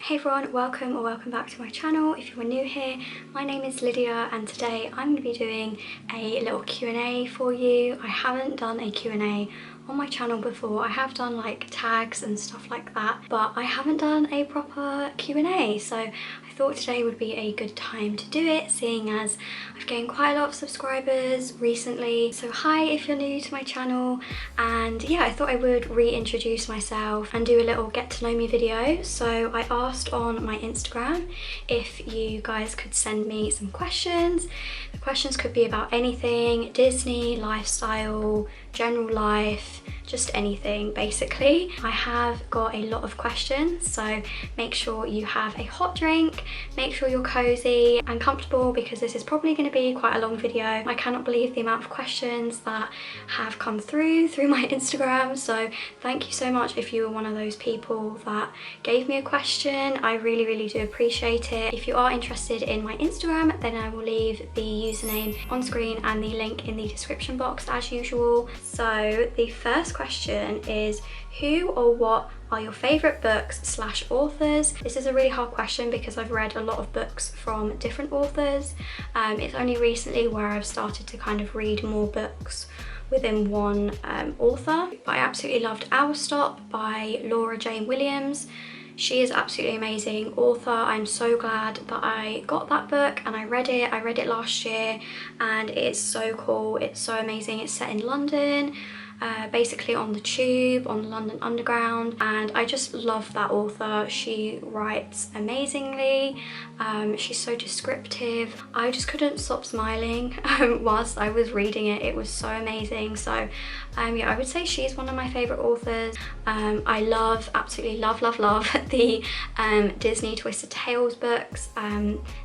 Hey everyone, welcome or welcome back to my channel. If you are new here, my name is Lydia and today I'm going to be doing a little Q&A for you. I haven't done a Q&A on my channel before. I have done like tags and stuff like that, but I haven't done a proper Q&A, so I thought today would be a good time to do it, seeing as I've gained quite a lot of subscribers recently. So hi if you're new to my channel, and yeah, I thought I would reintroduce myself and do a little get to know me video. So I asked on my Instagram if you guys could send me some questions. The questions could be about anything, Disney, lifestyle, general life, just anything basically. I have got a lot of questions, so make sure you have a hot drink, make sure you're cozy and comfortable because this is probably going to be quite a long video. I cannot believe the amount of questions that have come through my Instagram, so thank you so much if you were one of those people that gave me a question. I really do appreciate it. If you are interested in my Instagram, then I will leave the username on screen and the link in the description box as usual. So the first question is, who or what are your favourite books / authors? This is a really hard question because I've read a lot of books from different authors. It's only recently where I've started to kind of read more books within one author. But I absolutely loved Our Stop by Laura Jane Williams. She is absolutely amazing author. I'm so glad that I got that book and I read it. I read it last year and it's so cool. It's so amazing. It's set in London, basically on the tube, on the London Underground, and I just love that author. She writes amazingly. She's so descriptive. I just couldn't stop smiling whilst I was reading it. It was so amazing. So yeah, I would say she's one of my favourite authors. I absolutely love the Disney Twisted Tales books.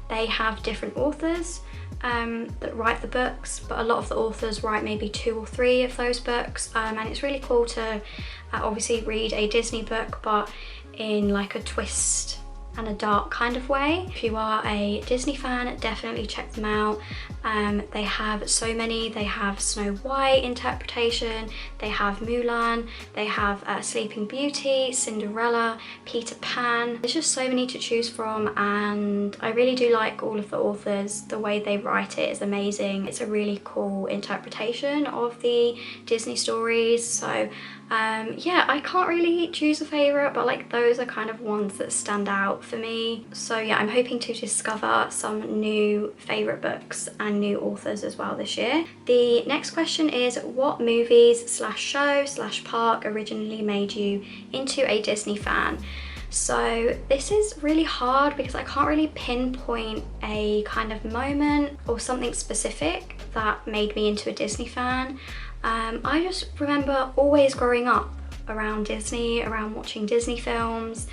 They have different authors that write the books, but a lot of the authors write maybe 2 or 3 of those books, and it's really cool to obviously read a Disney book but in like a twist and a dark kind of way. If you are a Disney fan, definitely check them out. They have so many. They have Snow White interpretation, they have Mulan, they have Sleeping Beauty, Cinderella, Peter Pan. There's just so many to choose from, and I really do like all of the authors. The way they write it is amazing. It's a really cool interpretation of the Disney stories. So yeah, I can't really choose a favourite, but like those are kind of ones that stand out for me. So yeah, I'm hoping to discover some new favourite books and new authors as well this year. The next question is, what movies / show / park originally made you into a Disney fan? So this is really hard because I can't really pinpoint a kind of moment or something specific that made me into a Disney fan. I just remember always growing up around Disney, around watching Disney films,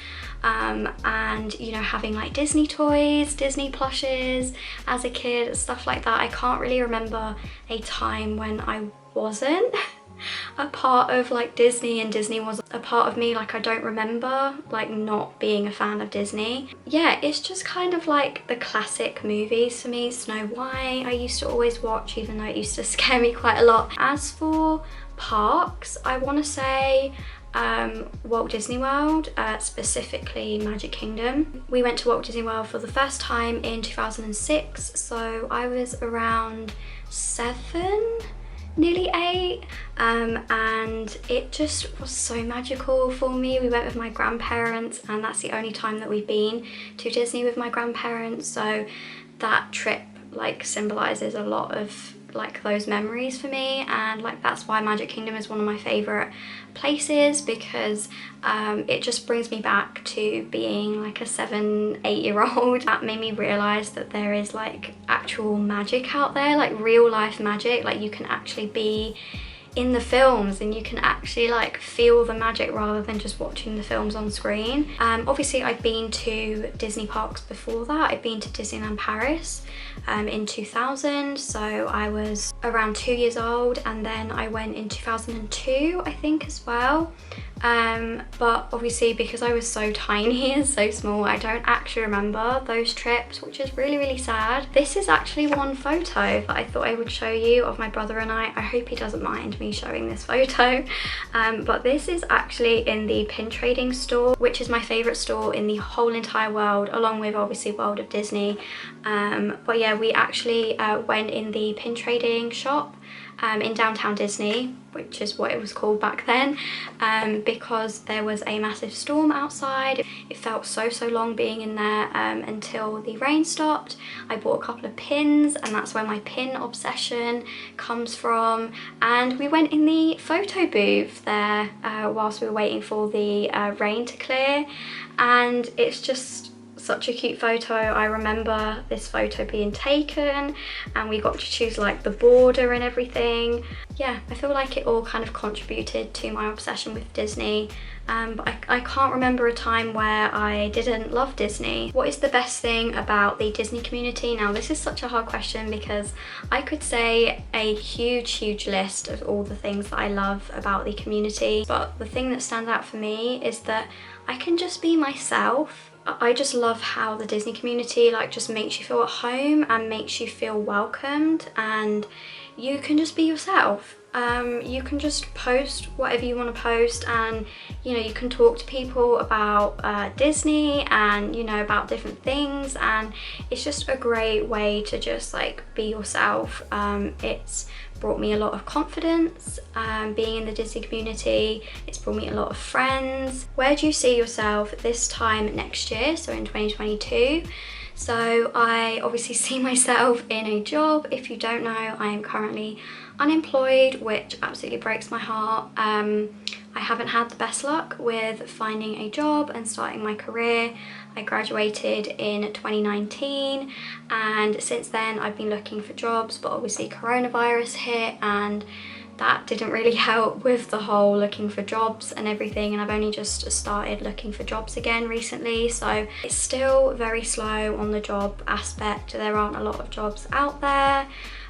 and you know, having like Disney toys, Disney plushes as a kid, stuff like that. I can't really remember a time when I wasn't a part of like Disney and Disney wasn't a part of me. Like I don't remember like not being a fan of Disney. Yeah, it's just kind of like the classic movies for me. Snow White I used to always watch, even though it used to scare me quite a lot. As for parks, I want to say Walt Disney World, specifically Magic Kingdom. We went to Walt Disney World for the first time in 2006, so I was around 7, nearly 8, and it just was so magical for me. We went with my grandparents, and that's the only time that we've been to Disney with my grandparents, so that trip like symbolizes a lot of like those memories for me, and like that's why Magic Kingdom is one of my favorite places, because it just brings me back to being like a 7, 8-year-old. That made me realize that there is like actual magic out there, like real life magic. Like you can actually be in the films and you can actually like feel the magic rather than just watching the films on screen. Obviously I've been to Disney parks before that. I've been to Disneyland Paris in 2000, so I was around 2 years old, and then I went in 2002 I think as well. But obviously because I was so tiny and so small, I don't actually remember those trips, which is really, really sad. This is actually one photo that I thought I would show you of my brother and I hope he doesn't mind me showing this photo. But this is actually in the pin trading store, which is my favorite store in the whole entire world, along with obviously World of Disney. But yeah, we actually went in the pin trading shop in downtown Disney, which is what it was called back then, because there was a massive storm outside. It felt so long being in there until the rain stopped. I bought a couple of pins, and that's where my pin obsession comes from. And we went in the photo booth there whilst we were waiting for the rain to clear, and it's just such a cute photo. I remember this photo being taken, and we got to choose like the border and everything. Yeah, I feel like it all kind of contributed to my obsession with Disney. But I can't remember a time where I didn't love Disney. What is the best thing about the Disney community? Now, this is such a hard question because I could say a huge list of all the things that I love about the community, but the thing that stands out for me is that I can just be myself. I just love how the Disney community like just makes you feel at home and makes you feel welcomed, and you can just be yourself. You can just post whatever you want to post, and you know, you can talk to people about Disney and, you know, about different things, and it's just a great way to just like be yourself. It's brought me a lot of confidence being in the Disney community. It's brought me a lot of friends. Where do you see yourself this time next year, so in 2022? So I obviously see myself in a job. If you don't know, I am currently unemployed, which absolutely breaks my heart. I haven't had the best luck with finding a job and starting my career. I graduated in 2019, and since then I've been looking for jobs, but obviously coronavirus hit and that didn't really help with the whole looking for jobs and everything, and I've only just started looking for jobs again recently, so it's still very slow on the job aspect. There aren't a lot of jobs out there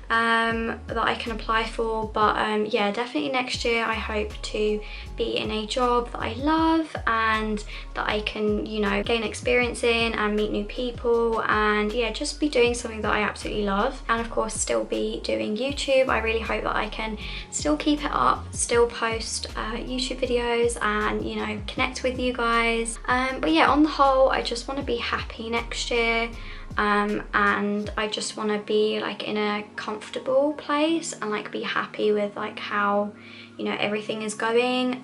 that I can apply for, but yeah, definitely next year I hope to be in a job that I love and that I can, you know, gain experience in and meet new people, and yeah, just be doing something that I absolutely love, and of course still be doing YouTube. I really hope that I can still keep it up, still post YouTube videos and, you know, connect with you guys, but yeah, on the whole I just want to be happy next year. And I just want to be like in a comfortable place and like be happy with like how, you know, everything is going,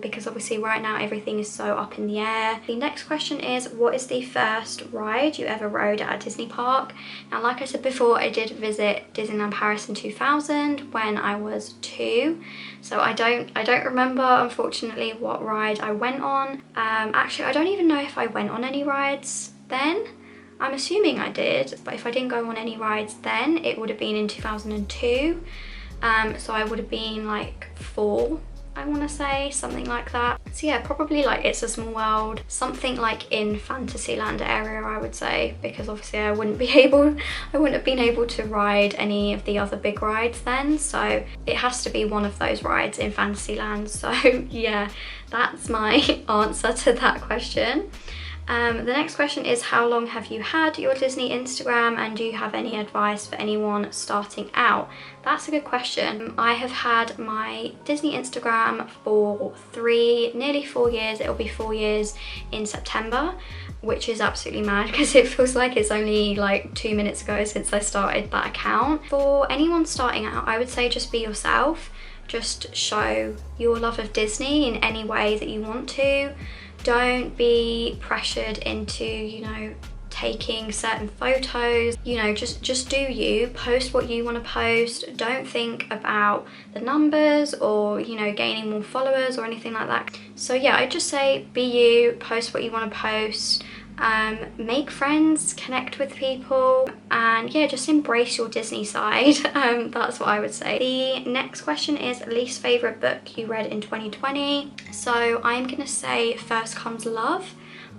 because obviously right now everything is so up in the air. The next question is, what is the first ride you ever rode at a Disney park? Now, like I said before, I did visit Disneyland Paris in 2000 when I was 2, so I don't remember unfortunately what ride I went on. Actually, I don't even know if I went on any rides then. I'm assuming I did, but if I didn't go on any rides then, it would have been in 2002. So I would have been like 4, I want to say, something like that. So yeah, probably like It's a Small World, something like in Fantasyland area, I would say, because obviously I wouldn't have been able to ride any of the other big rides then, so it has to be one of those rides in Fantasyland. So yeah, that's my answer to that question. The next question is, how long have you had your Disney Instagram, and do you have any advice for anyone starting out? That's a good question. I have had my Disney Instagram for nearly 4 years. It'll be 4 years in September, which is absolutely mad because it feels like it's only like 2 minutes ago since I started that account. For anyone starting out, I would say just be yourself. Just show your love of Disney in any way that you want to. Don't be pressured into, you know, taking certain photos. You know, just do you. Post what you want to post. Don't think about the numbers or, you know, gaining more followers or anything like that. So yeah, I'd just say be you, post what you want to post. Make friends, connect with people, and yeah, just embrace your Disney side. That's what I would say. The next question is, least favorite book you read in 2020. So I'm gonna say First Comes Love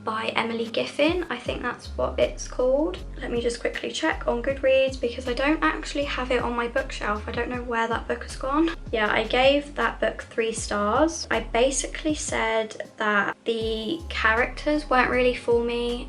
by Emily Giffin. I think that's what it's called. Let me just quickly check on Goodreads because I don't actually have it on my bookshelf. I don't know where that book has gone. Yeah, I gave that book 3 stars. I basically said that the characters weren't really for me.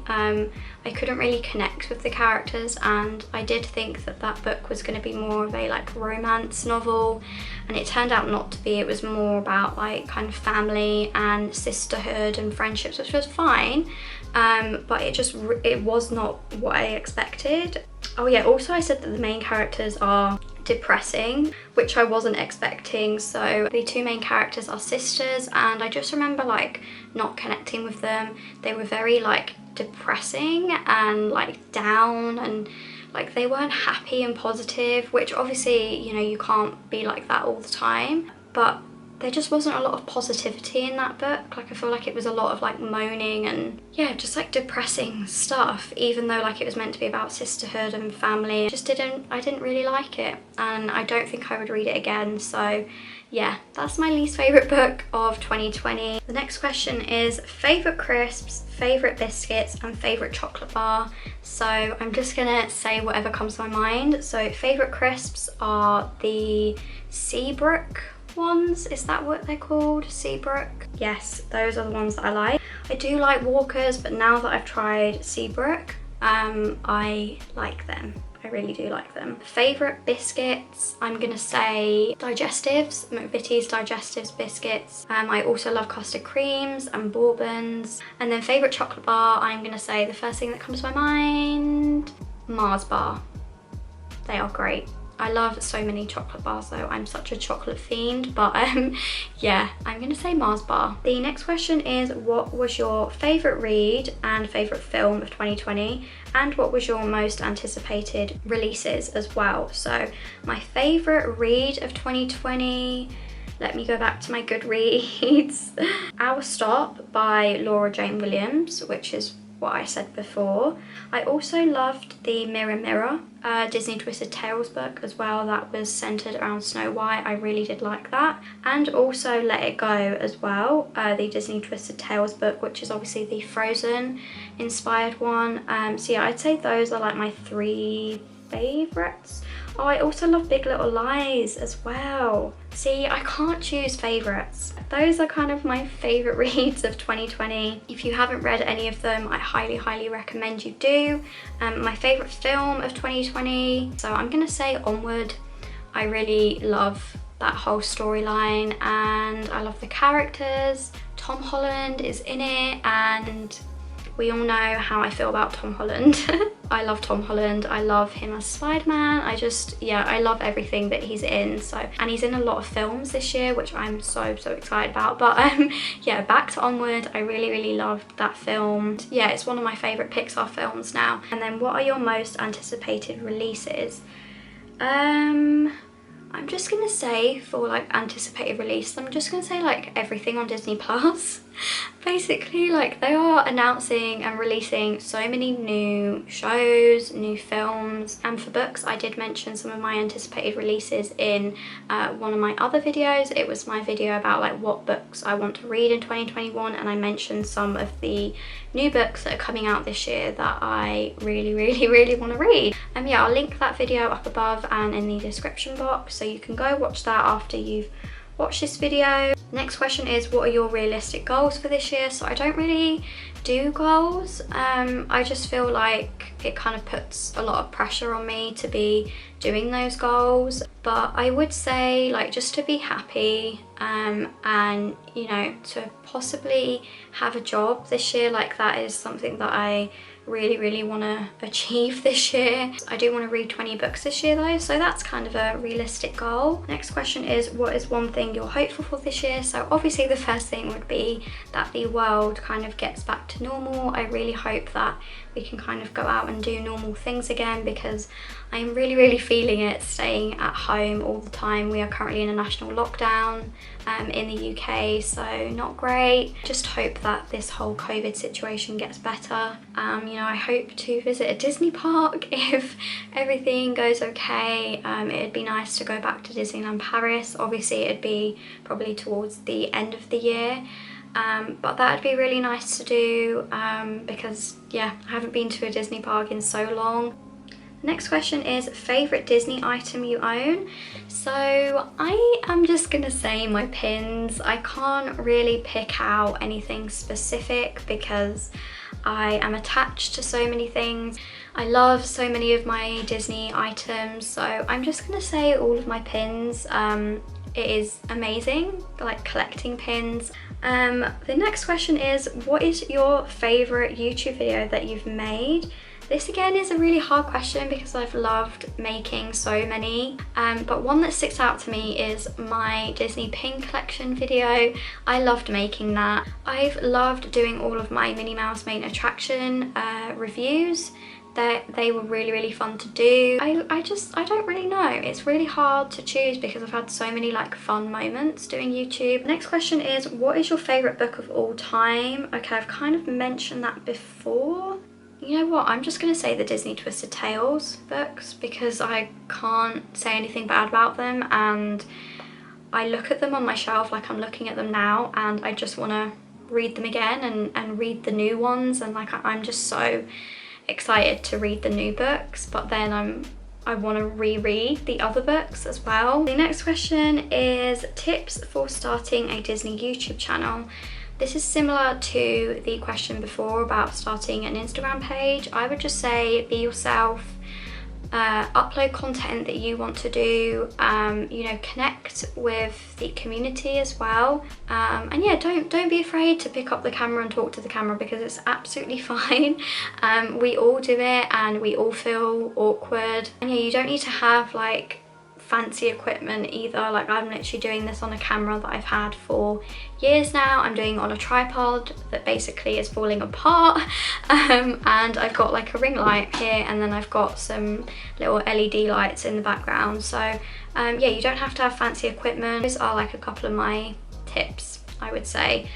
I couldn't really connect with the characters, and I did think that that book was going to be more of a like romance novel, and it turned out not to be. It was more about like kind of family and sisterhood and friendships, which was fine, but it was not what I expected. Oh yeah, also I said that the main characters are depressing, which I wasn't expecting. So the 2 main characters are sisters, and I just remember like not connecting with them. They were very like depressing and like down, and like they weren't happy and positive, which obviously, you know, you can't be like that all the time, but there just wasn't a lot of positivity in that book. Like I feel like it was a lot of like moaning and yeah, just like depressing stuff, even though like it was meant to be about sisterhood and family. I didn't really like it, and I don't think I would read it again. So yeah, that's my least favourite book of 2020. The next question is favourite crisps, favourite biscuits and favourite chocolate bar. So I'm just gonna say whatever comes to my mind. So favourite crisps are the Seabrook ones. Is that what they're called? Seabrook? Yes, those are the ones that I like. I do like Walkers, but now that I've tried Seabrook, I like them. I really do like them. Favourite biscuits, I'm gonna say Digestives, McVitie's Digestives biscuits. I also love custard creams and bourbons. And then favourite chocolate bar, I'm gonna say the first thing that comes to my mind, Mars bar. They are great. I love so many chocolate bars though. I'm such a chocolate fiend, but yeah, I'm gonna say Mars bar. The next question is, what was your favourite read and favourite film of 2020? And what was your most anticipated releases as well? So my favourite read of 2020, let me go back to my Goodreads. Our Stop by Laura Jane Williams, which is what I said before. I also loved the Mirror Mirror Disney Twisted Tales book as well. That was centered around Snow White. I really did like that. And also Let It Go as well, the Disney Twisted Tales book, which is obviously the Frozen inspired one. So yeah, I'd say those are like my 3 favourites. Oh, I also love Big Little Lies as well. See, I can't choose favourites. Those are kind of my favourite reads of 2020. If you haven't read any of them, I highly recommend you do. My favourite film of 2020, so I'm gonna say Onward. I really love that whole storyline and I love the characters. Tom Holland is in it, and we all know how I feel about Tom Holland. I love Tom Holland. I love him as Spider-Man. I love everything that he's in. So, and he's in a lot of films this year, which I'm so excited about. But yeah, back to Onward. I really loved that film. Yeah, it's one of my favourite Pixar films now. And then what are your most anticipated releases? I'm just gonna say for like anticipated release, I'm just gonna say like everything on Disney Plus. Basically, like they are announcing and releasing so many new shows, new films, and for books I did mention some of my anticipated releases in one of my other videos. It was my video about like what books I want to read in 2021, and I mentioned some of the new books that are coming out this year that I really want to read. Yeah, I'll link that video up above and in the description box, so you can go watch that after you've watched this video. Next question is, what are your realistic goals for this year? So I don't really do goals. I just feel like it kind of puts a lot of pressure on me to be doing those goals. But I would say like just to be happy and you know, to possibly have a job this year. Like that is something that I really want to achieve this year. I do want to read 20 books this year though, so that's kind of a realistic goal. Next question is, what is one thing you're hopeful for this year? So obviously the first thing would be that the world kind of gets back to normal. I really hope that we can kind of go out and do normal things again, because I'm really feeling it staying at home all the time. We are currently in a national lockdown in the UK, so not great. Just hope that this whole COVID situation gets better. You know, I hope to visit a Disney park if everything goes okay. It'd be nice to go back to Disneyland Paris. Obviously it'd be probably towards the end of the year. but that would be really nice to do because yeah, I haven't been to a Disney park in so long. Next question is favourite Disney item you own. So I am just gonna say my pins. I can't really pick out anything specific because I am attached to so many things. I love so many of my Disney items, so I'm just gonna say all of my pins. It is amazing, like collecting pins. The next question is, what is your favourite YouTube video that you've made? This again is a really hard question because I've loved making so many, but one that sticks out to me is my Disney pin collection video. I loved making that. I've loved doing all of my Minnie Mouse main attraction reviews. They were really fun to do. I don't really know. It's really hard to choose because I've had so many like fun moments doing YouTube. Next question is, what is your favourite book of all time? Okay, I've kind of mentioned that before. You know what, I'm just going to say the Disney Twisted Tales books because I can't say anything bad about them, and I look at them on my shelf like I'm looking at them now, and I just want to read them again and read the new ones, and like I'm just so excited to read the new books, but then I want to reread the other books as well. The next question is tips for starting a Disney YouTube channel. This is similar to the question before about starting an Instagram page. I would just say be yourself, upload content that you want to do, you know, connect with the community as well, and yeah, don't be afraid to pick up the camera and talk to the camera because it's absolutely fine. We all do it and we all feel awkward, and yeah, you don't need to have like fancy equipment either. Like I'm literally doing this on a camera that I've had for years now. I'm doing it on a tripod that basically is falling apart, and I've got like a ring light here, and then I've got some little LED lights in the background. So yeah, you don't have to have fancy equipment. Those are like a couple of my tips, I would say,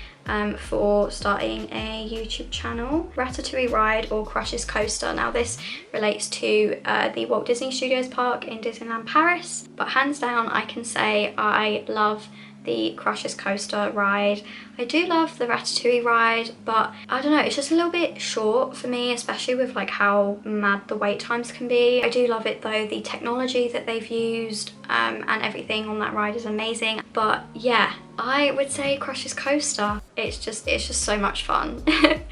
for starting a YouTube channel. Ratatouille ride or Crush's coaster. Now this relates to the Walt Disney Studios park in Disneyland Paris, but hands down I can say I love the Crush's coaster ride. I do love the Ratatouille ride, but I don't know, it's just a little bit short for me, especially with like how mad the wait times can be. I do love it though. The technology that they've used and everything on that ride is amazing. But yeah, I would say Crush's coaster. It's just so much fun.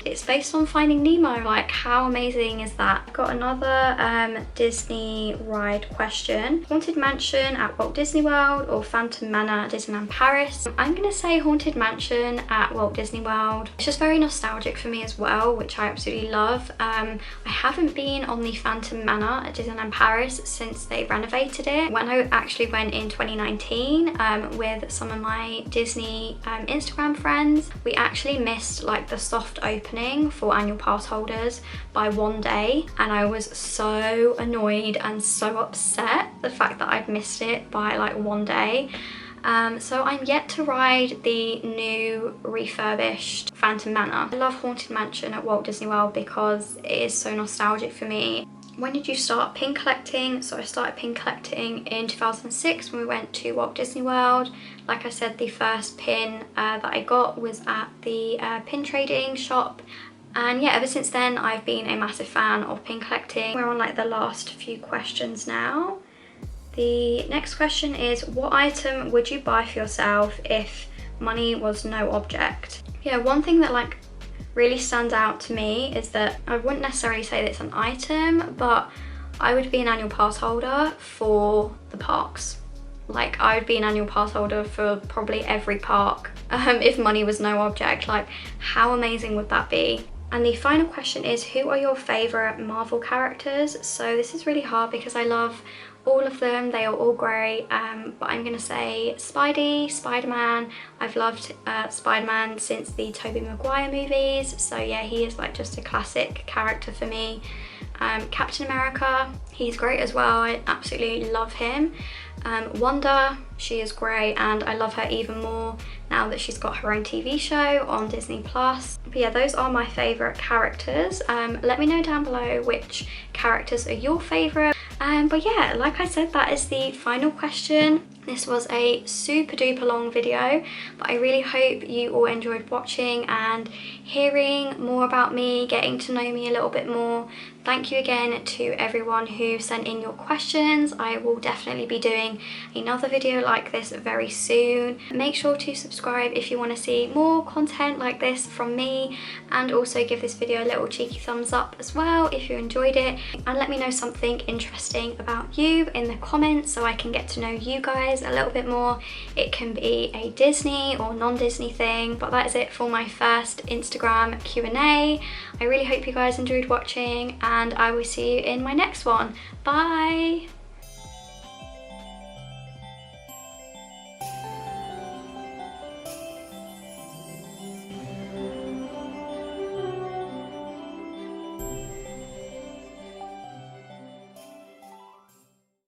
It's based on Finding Nemo. Like how amazing is that? I've got another Disney ride question. Haunted Mansion at Walt Disney World or Phantom Manor at Disneyland Paris? I'm gonna say Haunted Mansion at Walt Disney World. It's just very nostalgic for me as well, which I absolutely love. I haven't been on the Phantom Manor at Disneyland Paris since they renovated it. When I actually went in 2019 with some of my Disney Instagram friends, we actually missed like the soft opening for annual pass holders by one day, and I was so annoyed and so upset the fact that I'd missed it by like one day. So I'm yet to ride the new refurbished Phantom Manor. I love Haunted Mansion at Walt Disney World because it is so nostalgic for me. When did you start pin collecting? So I started pin collecting in 2006 when we went to Walt Disney World. Like I said, the first pin that I got was at the pin trading shop. And yeah, ever since then I've been a massive fan of pin collecting. We're on like the last few questions now. The next question is, what item would you buy for yourself if money was no object? Yeah, one thing that like really stands out to me is that I wouldn't necessarily say that it's an item, but I would be an annual pass holder for the parks. Like I would be an annual pass holder for probably every park if money was no object. Like how amazing would that be? And the final question is, who are your favourite Marvel characters? So this is really hard because I love all of them, they are all great, but I'm gonna say Spidey, Spider-Man. I've loved Spider-Man since the Tobey Maguire movies, so yeah, he is like just a classic character for me. Captain America, he's great as well, I absolutely love him. Wanda, she is great, and I love her even more now that she's got her own TV show on Disney+. But yeah, those are my favourite characters. Let me know down below which characters are your favourite. But yeah, like I said, that is the final question. This was a super duper long video, but I really hope you all enjoyed watching and hearing more about me, getting to know me a little bit more. Thank you again to everyone who sent in your questions. I will definitely be doing another video like this very soon. Make sure to subscribe if you want to see more content like this from me, and also give this video a little cheeky thumbs up as well if you enjoyed it, and let me know something interesting about you in the comments so I can get to know you guys a little bit more. It can be a Disney or non-Disney thing, but that is it for my first Instagram Q&A. I really hope you guys enjoyed watching, and I will see you in my next one. Bye!